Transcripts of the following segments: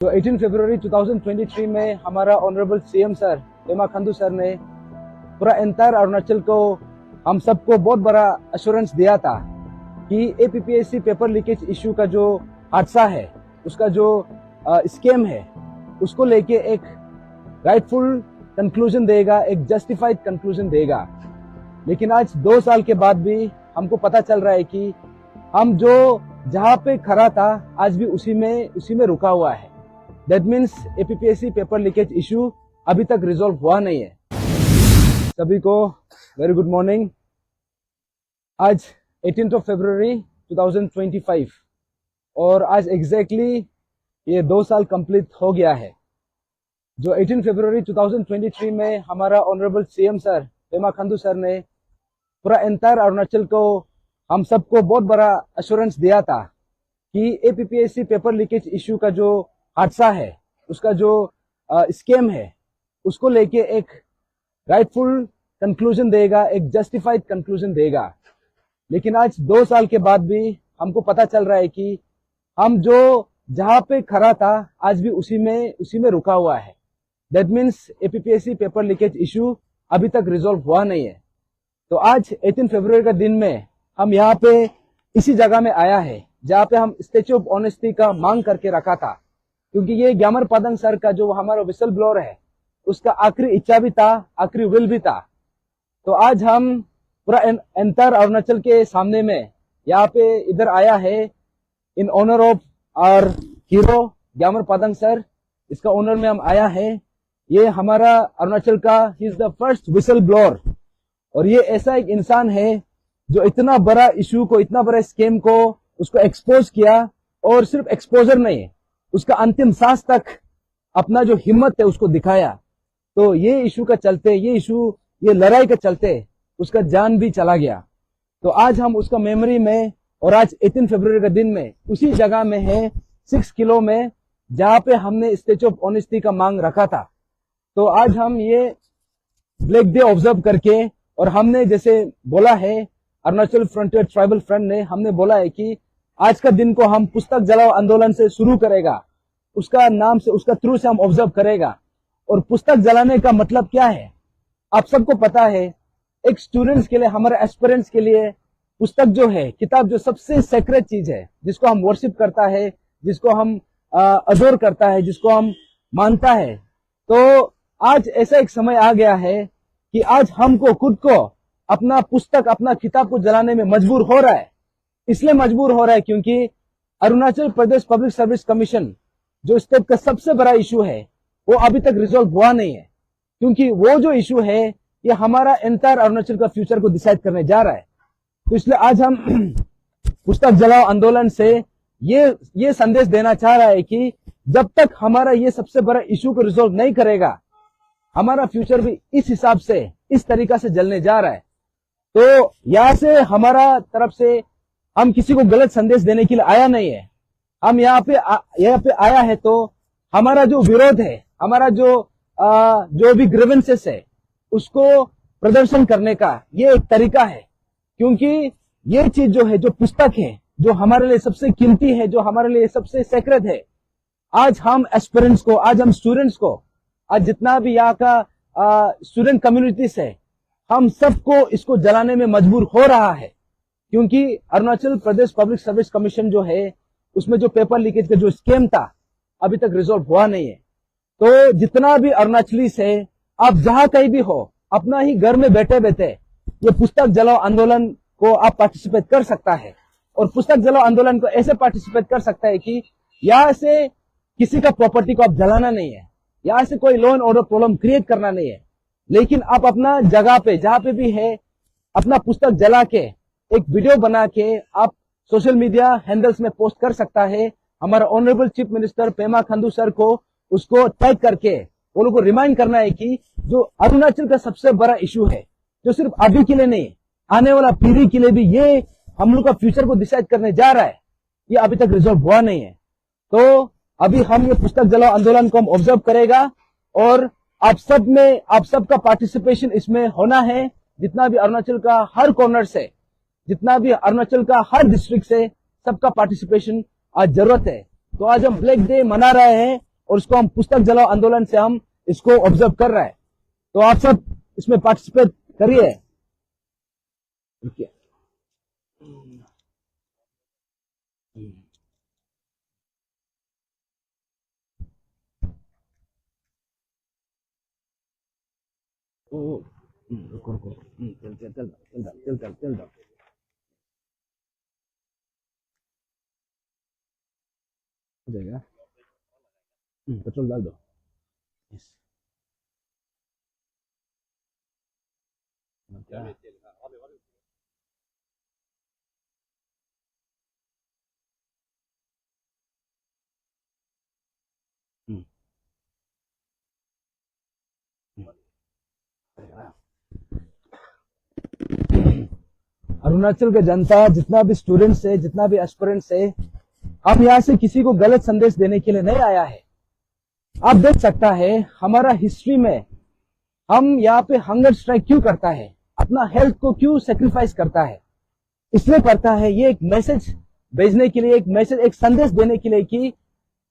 तो 18 फरवरी 2023 में हमारा honourable CM sir Pema Khandu sir ने पूरा एंटायर अरुणाचल को हम सबको बहुत बड़ा एश्योरेंस दिया था कि एपीपीएससी पेपर लीकेज इश्यू का जो हादसा है, उसका जो स्कैम है, उसको लेके एक राइटफुल कंक्लूजन देगा, एक जस्टिफाइड कंक्लूजन देगा। लेकिन आज 2 साल के बाद भी हमको पता चल रहा है कि हम जो जहां पे खड़ा था आज भी उसी में रुका हुआ है। That means APPSC paper leakage issue अभी तक रिजॉल्व हुआ नहीं है। सभी को वेरी गुड मॉर्निंग। आज 18 फरवरी 2025 और आज एग्जैक्टली ये 2 साल कंप्लीट हो गया है। जो 18 फरवरी 2023 में हमारा honourable CM sir Pema Khandu sir ने पूरा एंटायर अरुणाचल को हम सबको बहुत बड़ा एश्योरेंस दिया था कि एपीपीएससी पेपर लीकेज इश्यू का जो हादसा है, उसका जो स्कैम है, उसको लेके एक राइटफुल कंक्लूजन देगा, एक जस्टिफाइड कंक्लूजन देगा। लेकिन आज 2 साल के बाद भी हमको पता चल रहा है कि हम जो जहां पे खड़ा था आज भी उसी में रुका हुआ है। That means APPSC paper leakage issue अभी तक रिजॉल्व हुआ नहीं है। तो आज 18 फरवरी का दिन में हम यहाँ पे इसी जगह में आया है जहाँ पे हम स्टैच्यू ऑफ ऑनेस्टी का मांग करके रखा था, क्योंकि ये ग्यामर पादंग सर का जो हमारा विसल ब्लोअर है, उसका आखिरी इच्छा भी था, आखिरी विल भी था। तो आज हम पूरा एंटायर अरुणाचल के सामने में यहाँ पे इधर आया है in honour of our hero Gyamar Padang sir. इसका ऑनर में हम आया है। ये हमारा अरुणाचल का ही is the first whistle blower और ये ऐसा एक इंसान है जो इतना बड़ा इशू को, इतना बड़ा स्कैम को उसको एक्सपोज किया, और सिर्फ एक्सपोजर नहीं, उसका अंतिम सांस तक अपना जो हिम्मत है उसको दिखाया। तो ये इशू का चलते, ये लड़ाई के चलते उसका जान भी चला गया। तो आज हम उसका मेमोरी में, और आज 18 फरवरी का दिन में उसी जगह में है 6 किलो में जहां पे हमने स्टैच्यू ऑफ ऑनेस्टी का मांग रखा था। तो आज हम ये ब्लैक डे ऑब्जर्व करके, और हमने जैसे बोला है अरुणाचल फ्रंटियर ट्राइबल फ्रंट ने, हमने बोला है कि आज का दिन को हम पुस्तक जलाओ आंदोलन से शुरू करेगा, उसका नाम से, उसका थ्रू से हम ऑब्जर्व करेगा। और पुस्तक जलाने का मतलब क्या है आप सबको पता है। एक स्टूडेंट्स के लिए, हमारे एस्पिरेंट्स के लिए पुस्तक जो है, किताब जो सबसे सेक्रेट चीज है, जिसको हम वर्शिप करता है, जिसको हम अडोर करता है, जिसको हम मानता है। तो आज ऐसा एक समय आ गया है कि आज हमको खुद को अपना पुस्तक, अपना किताब को जलाने में मजबूर हो रहा है। इसलिए मजबूर हो रहा है क्योंकि Arunachal Pradesh public service commission जो स्टेट का सबसे बड़ा इशू है वो अभी तक रिजॉल्व हुआ नहीं है। क्योंकि वो जो इशू है ये हमारा एंटायर अरुणाचल का फ्यूचर को डिसाइड करने जा रहा है। तो इसलिए आज हम पुस्तक जलाओ आंदोलन से ये संदेश देना चाह रहा है कि जब तक हमारा ये सबसे बड़ा इशू को रिजॉल्व नहीं करेगा, हमारा फ्यूचर भी इस हिसाब से, इस तरीका से जलने जा रहा है। तो यहाँ से हमारा तरफ से हम किसी को गलत संदेश देने के लिए आया नहीं है। हम यहाँ पे आया है तो हमारा जो विरोध है, हमारा जो भी ग्रीवेंसेस है, उसको प्रदर्शन करने का ये एक तरीका है। क्योंकि ये चीज जो है, जो पुस्तक है, जो हमारे लिए सबसे कीमती है, जो हमारे लिए सबसे सेक्रेट है, आज हम एस्पिरेंट्स को, आज हम स्टूडेंट्स को, आज जितना भी यहाँ का स्टूडेंट कम्युनिटीज है, हम सबको इसको जलाने में मजबूर हो रहा है। क्योंकि Arunachal Pradesh public service commission जो है, उसमें जो पेपर लीकेज का जो स्कैम था अभी तक रिजॉल्व हुआ नहीं है। तो जितना भी अरुणाचलीस है, आप जहां कहीं भी हो, अपना ही घर में बैठे बैठे ये पुस्तक जलाओ आंदोलन को आप पार्टिसिपेट कर सकता है। और पुस्तक जलाओ आंदोलन को ऐसे पार्टिसिपेट कर सकता है कि यहाँ से किसी का प्रॉपर्टी को आप जलाना नहीं है, यहाँ से कोई law and order problem create करना नहीं है, लेकिन आप अपना जगह पे जहां पे भी है अपना पुस्तक जला के एक वीडियो बना के आप सोशल मीडिया हैंडल्स में पोस्ट कर सकता है। हमारा honourable chief minister Pema Khandu sir को उसको टैग करके वो लोगों को रिमाइंड करना है कि जो अरुणाचल का सबसे बड़ा इशू है, जो सिर्फ अभी के लिए नहीं, आने वाला पीढ़ी के लिए भी ये हम लोग का फ्यूचर को डिसाइड करने जा रहा है, ये अभी तक रिजॉल्व हुआ नहीं है। तो अभी हम ये पुस्तक जलाओ आंदोलन को हम ऑब्जर्व करेगा और आप सबका पार्टिसिपेशन इसमें होना है। जितना भी अरुणाचल का हर कॉर्नर से, जितना भी अरुणाचल का हर डिस्ट्रिक्ट से, सबका पार्टिसिपेशन आज जरूरत है। तो आज हम ब्लैक डे मना रहे हैं और इसको हम पुस्तक जलाओ आंदोलन से हम इसको ऑब्जर्व कर रहे हैं। तो आप सब इसमें पार्टिसिपेट करिए। रुको रुको, चल चल चल चल चल चल चल चल, हो जाएगा। पेट्रोल डाल दो। Yes. क्या? हम्म, अरुणाचल के जनता, जितना भी स्टूडेंट्स है, जितना भी एस्पिरेंट्स है, हम यहाँ से किसी को गलत संदेश देने के लिए नहीं आया है। आप देख सकता है हमारा हिस्ट्री में हम यहाँ पे हंगर स्ट्राइक क्यों करता है, अपना हेल्थ को क्यों सेक्रीफाइस करता है, इसलिए करता है ये एक मैसेज भेजने के लिए, एक मैसेज, एक संदेश देने के लिए कि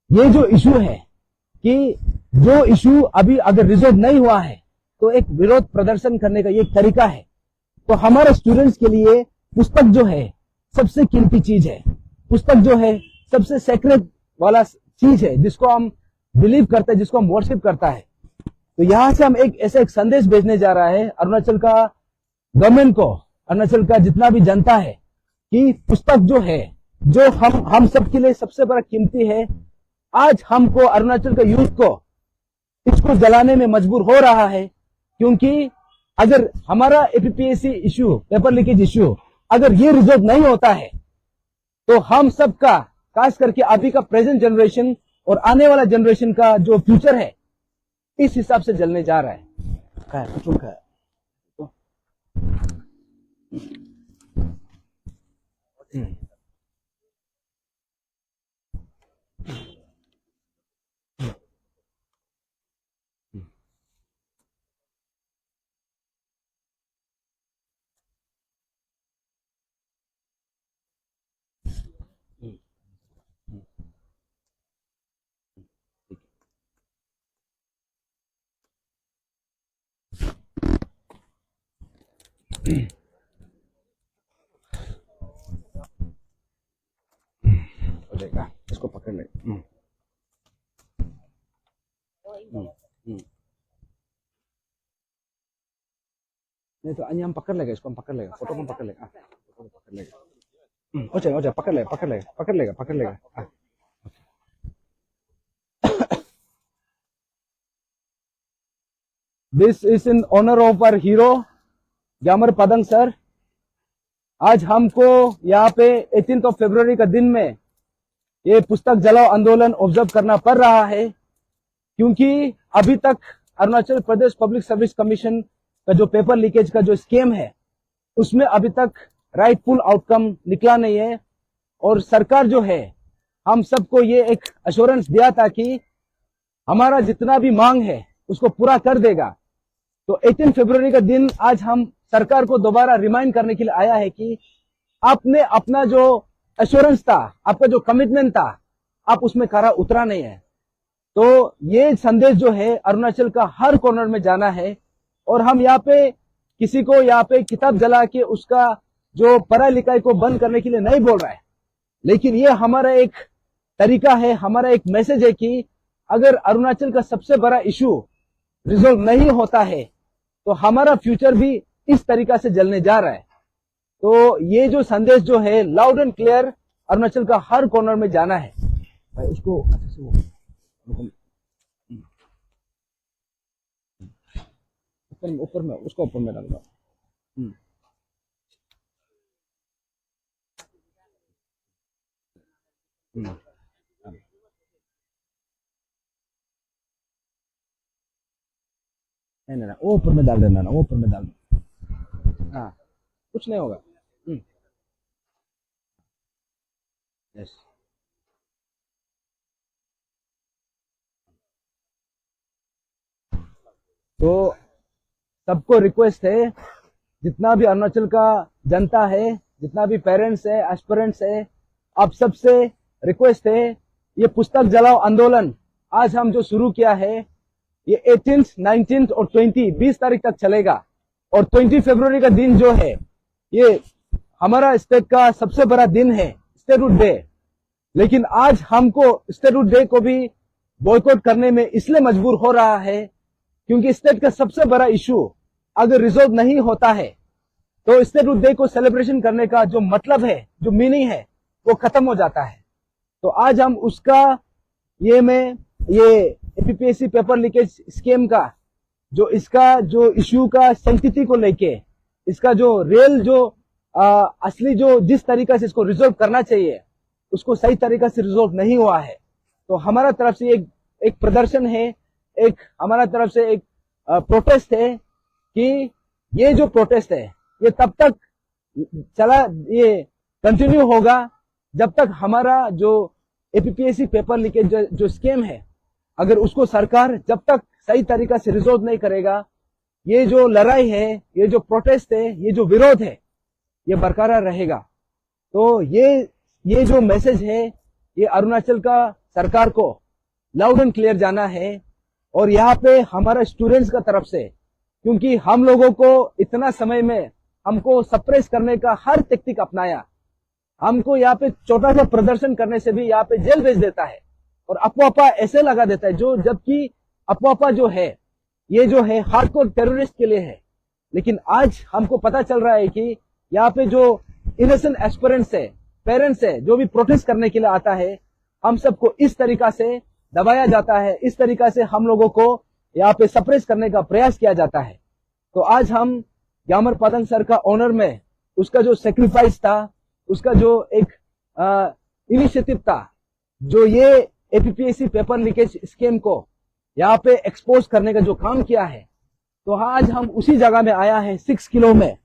ये जो इशू है, कि जो इशू अभी अगर रिजोल्व नहीं हुआ है तो एक विरोध प्रदर्शन करने का ये एक तरीका है। तो हमारे स्टूडेंट्स के लिए पुस्तक जो है सबसे कीमती चीज है। पुस्तक जो है सबसे सेक्रेट वाला चीज है, जिसको हम बिलीव करते हैं, जिसको हम वर्शिप करता है। तो यहां से हम ऐसा एक संदेश भेजने जा रहा है अरुणाचल का गवर्नमेंट को, अरुणाचल का जितना भी जनता है, कि पुस्तक जो है, जो हम सबके लिए सबसे बड़ा कीमती है। आज हमको, अरुणाचल का यूथ को इसको जलाने में मजबूर हो रहा है, क्योंकि अगर हमारा APPSC issue, paper leakage issue, अगर ये रिजोल्व नहीं होता है तो हम सबका, खास करके अभी का प्रेजेंट जनरेशन और आने वाला जनरेशन का जो फ्यूचर है, इस हिसाब से जलने जा रहा है। पेट्रोल का है। हो जाएगा, इसको पकड़ ले। नहीं तो अन्य हम पकड़ लेगा, इसको हम पकड़ लेगा, फोटो में पकड़ लेगा, फोटो में पकड़ लेगा। हो जाएगा, पकड़ लेगा, पकड़ लेगा, पकड़ लेगा, पकड़ लेगा। This is in honour of our hero Gyamar Padang sir. आज हमको यहाँ पे 18 फरवरी का दिन में ये पुस्तक जलाओ आंदोलन ऑब्जर्व करना पड़ रहा है, क्योंकि अभी तक Arunachal Pradesh public service commission का जो पेपर लीकेज का जो स्कीम है, उसमें अभी तक राइटफुल आउटकम निकला नहीं है। और सरकार जो है, हम सबको ये एक अश्योरेंस दिया था कि हमारा जितना भी मांग है उसको पूरा कर देगा। तो 18 फरवरी का दिन आज हम सरकार को दोबारा रिमाइंड करने के लिए आया है कि आपने अपना जो एश्योरेंस था, आपका जो कमिटमेंट था, आप उसमें खरा उतरा नहीं है। तो ये संदेश जो है अरुणाचल का हर कॉर्नर में जाना है। और हम यहाँ पे किसी को यहाँ पे किताब जला के उसका जो पढ़ाई लिखाई को बंद करने के लिए नहीं बोल रहा है, लेकिन ये हमारा एक तरीका है, हमारा एक मैसेज है कि अगर अरुणाचल का सबसे बड़ा इशू रिजोल्व नहीं होता है तो हमारा फ्यूचर भी इस तरीका से जलने जा रहा है। तो ये जो संदेश जो है लाउड एंड क्लियर अरुणाचल का हर कॉर्नर में जाना है। भाई उसको अच्छे से ऊपर में उसको ऊपर में डालूंगा। नहीं नहीं, वो ऊपर में डाल देना ना, वो ऊपर में डाल दो। हाँ, कुछ नहीं होगा। यस। तो सबको रिक्वेस्ट है, जितना भी अरुणाचल का जनता है, जितना भी पेरेंट्स है, एस्पिरेंट्स है, आप सबसे रिक्वेस्ट है, ये पुस्तक जलाओ आंदोलन आज हम जो शुरू किया है ये 18th, 19th और 20 तारीख तक चलेगा। और 20 फरवरी का दिन जो है ये हमारा स्टेट का सबसे बड़ा दिन है, स्टेटहुड डे। लेकिन आज हमको स्टेटहुड डे को भी बॉयकॉट करने में इसलिए मजबूर हो रहा है क्योंकि स्टेट का सबसे बड़ा इशू अगर रिजॉल्व नहीं होता है तो स्टेटहुड डे को सेलिब्रेशन करने का जो मतलब है, जो मीनिंग है, वो खत्म हो जाता है। तो आज हम उसका ये एपीपीएससी पेपर लीकेज स्कीम का इसका जो इश्यू का सेंसिटिविटी को लेके, इसका जो रियल जो असली जो जिस तरीका से इसको रिजॉल्व करना चाहिए उसको सही तरीका से रिजॉल्व नहीं हुआ है। तो हमारा तरफ से एक प्रदर्शन है, हमारा तरफ से एक प्रोटेस्ट है कि ये जो प्रोटेस्ट है ये तब तक ये कंटिन्यू होगा जब तक हमारा जो एपीपीएससी पेपर लीकेज जो स्कीम है, अगर उसको सरकार जब तक सही तरीका से रिजॉल्व नहीं करेगा, ये जो लड़ाई है, ये जो प्रोटेस्ट है, ये जो विरोध है, ये बरकरार रहेगा। तो ये जो मैसेज है ये अरुणाचल का सरकार को लाउड एंड क्लियर जाना है। और यहाँ पे हमारा स्टूडेंट्स का तरफ से, क्योंकि हम लोगों को इतना समय में हमको सप्रेस करने का हर टेक्निक अपनाया, हमको यहाँ पे छोटा सा प्रदर्शन करने से भी यहाँ पे जेल भेज देता है और अफवाह ऐसे लगा देता है जो, जबकि अफवाह जो है ये जो है हार्डकोर टेररिस्ट के लिए है। लेकिन आज हमको पता चल रहा है कि यहाँ पे जो इनोसेंट एस्पिरेंट्स है, पेरेंट्स है, जो भी प्रोटेस्ट करने के लिए आता है, हम सबको इस तरीका से दबाया जाता है, इस तरीका से हम लोगों को यहाँ पे सप्रेस करने का प्रयास किया जाता है। तो आज हम ग्यामर पादंग सर का ऑनर में उसका जो सेक्रीफाइस था, उसका जो एक इनिशिएटिव था, जो ये एपीपीएससी पेपर लीकेज स्कीम को यहाँ पे एक्सपोज करने का जो काम किया है, तो आज हम उसी जगह में आया है 6 किलो में।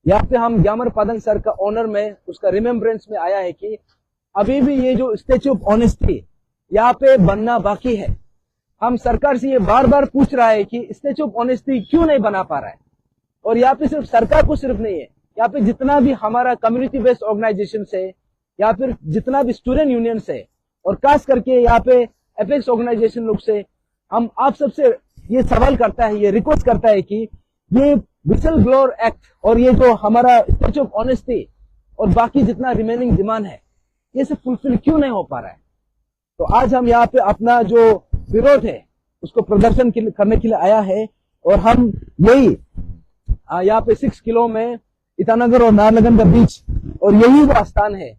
यहाँ पे हम ग्यामर पादंग सर का ऑनर में उसका रिमेम्बरेंस में आया है कि अभी भी ये जो स्टैच्यू ऑफ ऑनेस्टी यहाँ पे बनना बाकी है। हम सरकार से ये बार बार पूछ रहा है कि स्टैच्यू ऑफ ऑनेस्टी क्यों नहीं बना पा रहा है। और यहाँ पे सिर्फ सरकार को सिर्फ नहीं है, यहाँ पे जितना भी हमारा कम्युनिटी बेस्ड ऑर्गेनाइजेशन है या फिर जितना भी स्टूडेंट यूनियन है और खास करके यहाँ पे एपेक्स ऑर्गेनाइजेशन लोग से हम आप सबसे ये सवाल करता है, ये रिक्वेस्ट करता है कि ये विसल ब्लोअर एक्ट और ये जो हमारा स्टैच्यू ऑफ ऑनेस्टी और बाकी जितना रिमेनिंग डिमांड है ये सब फुलफिल क्यों नहीं हो पा रहा है। तो आज हम यहाँ पे अपना जो विरोध है उसको प्रदर्शन करने के लिए आया है। और हम यही यहाँ पे 6 किलो में ईटानगर और नाहरलगुन का बीच, और यही वो स्थान है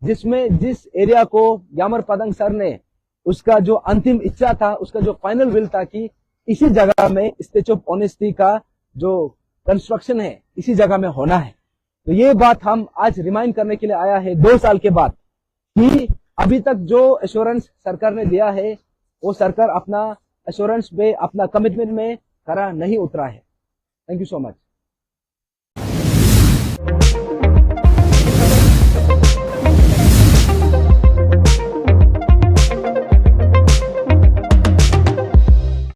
जिस एरिया को ग्यामर पादंग सर ने उसका जो अंतिम इच्छा था, उसका जो फाइनल विल था कि इसी जगह में स्टैच्यू ऑफ ऑनेस्टी का जो कंस्ट्रक्शन है इसी जगह में होना है। तो ये बात हम आज रिमाइंड करने के लिए आया है 2 साल के बाद कि अभी तक जो एश्योरेंस सरकार ने दिया है वो सरकार अपना एश्योरेंस पे, अपना कमिटमेंट में खरा नहीं उतरा है। Thank you so much.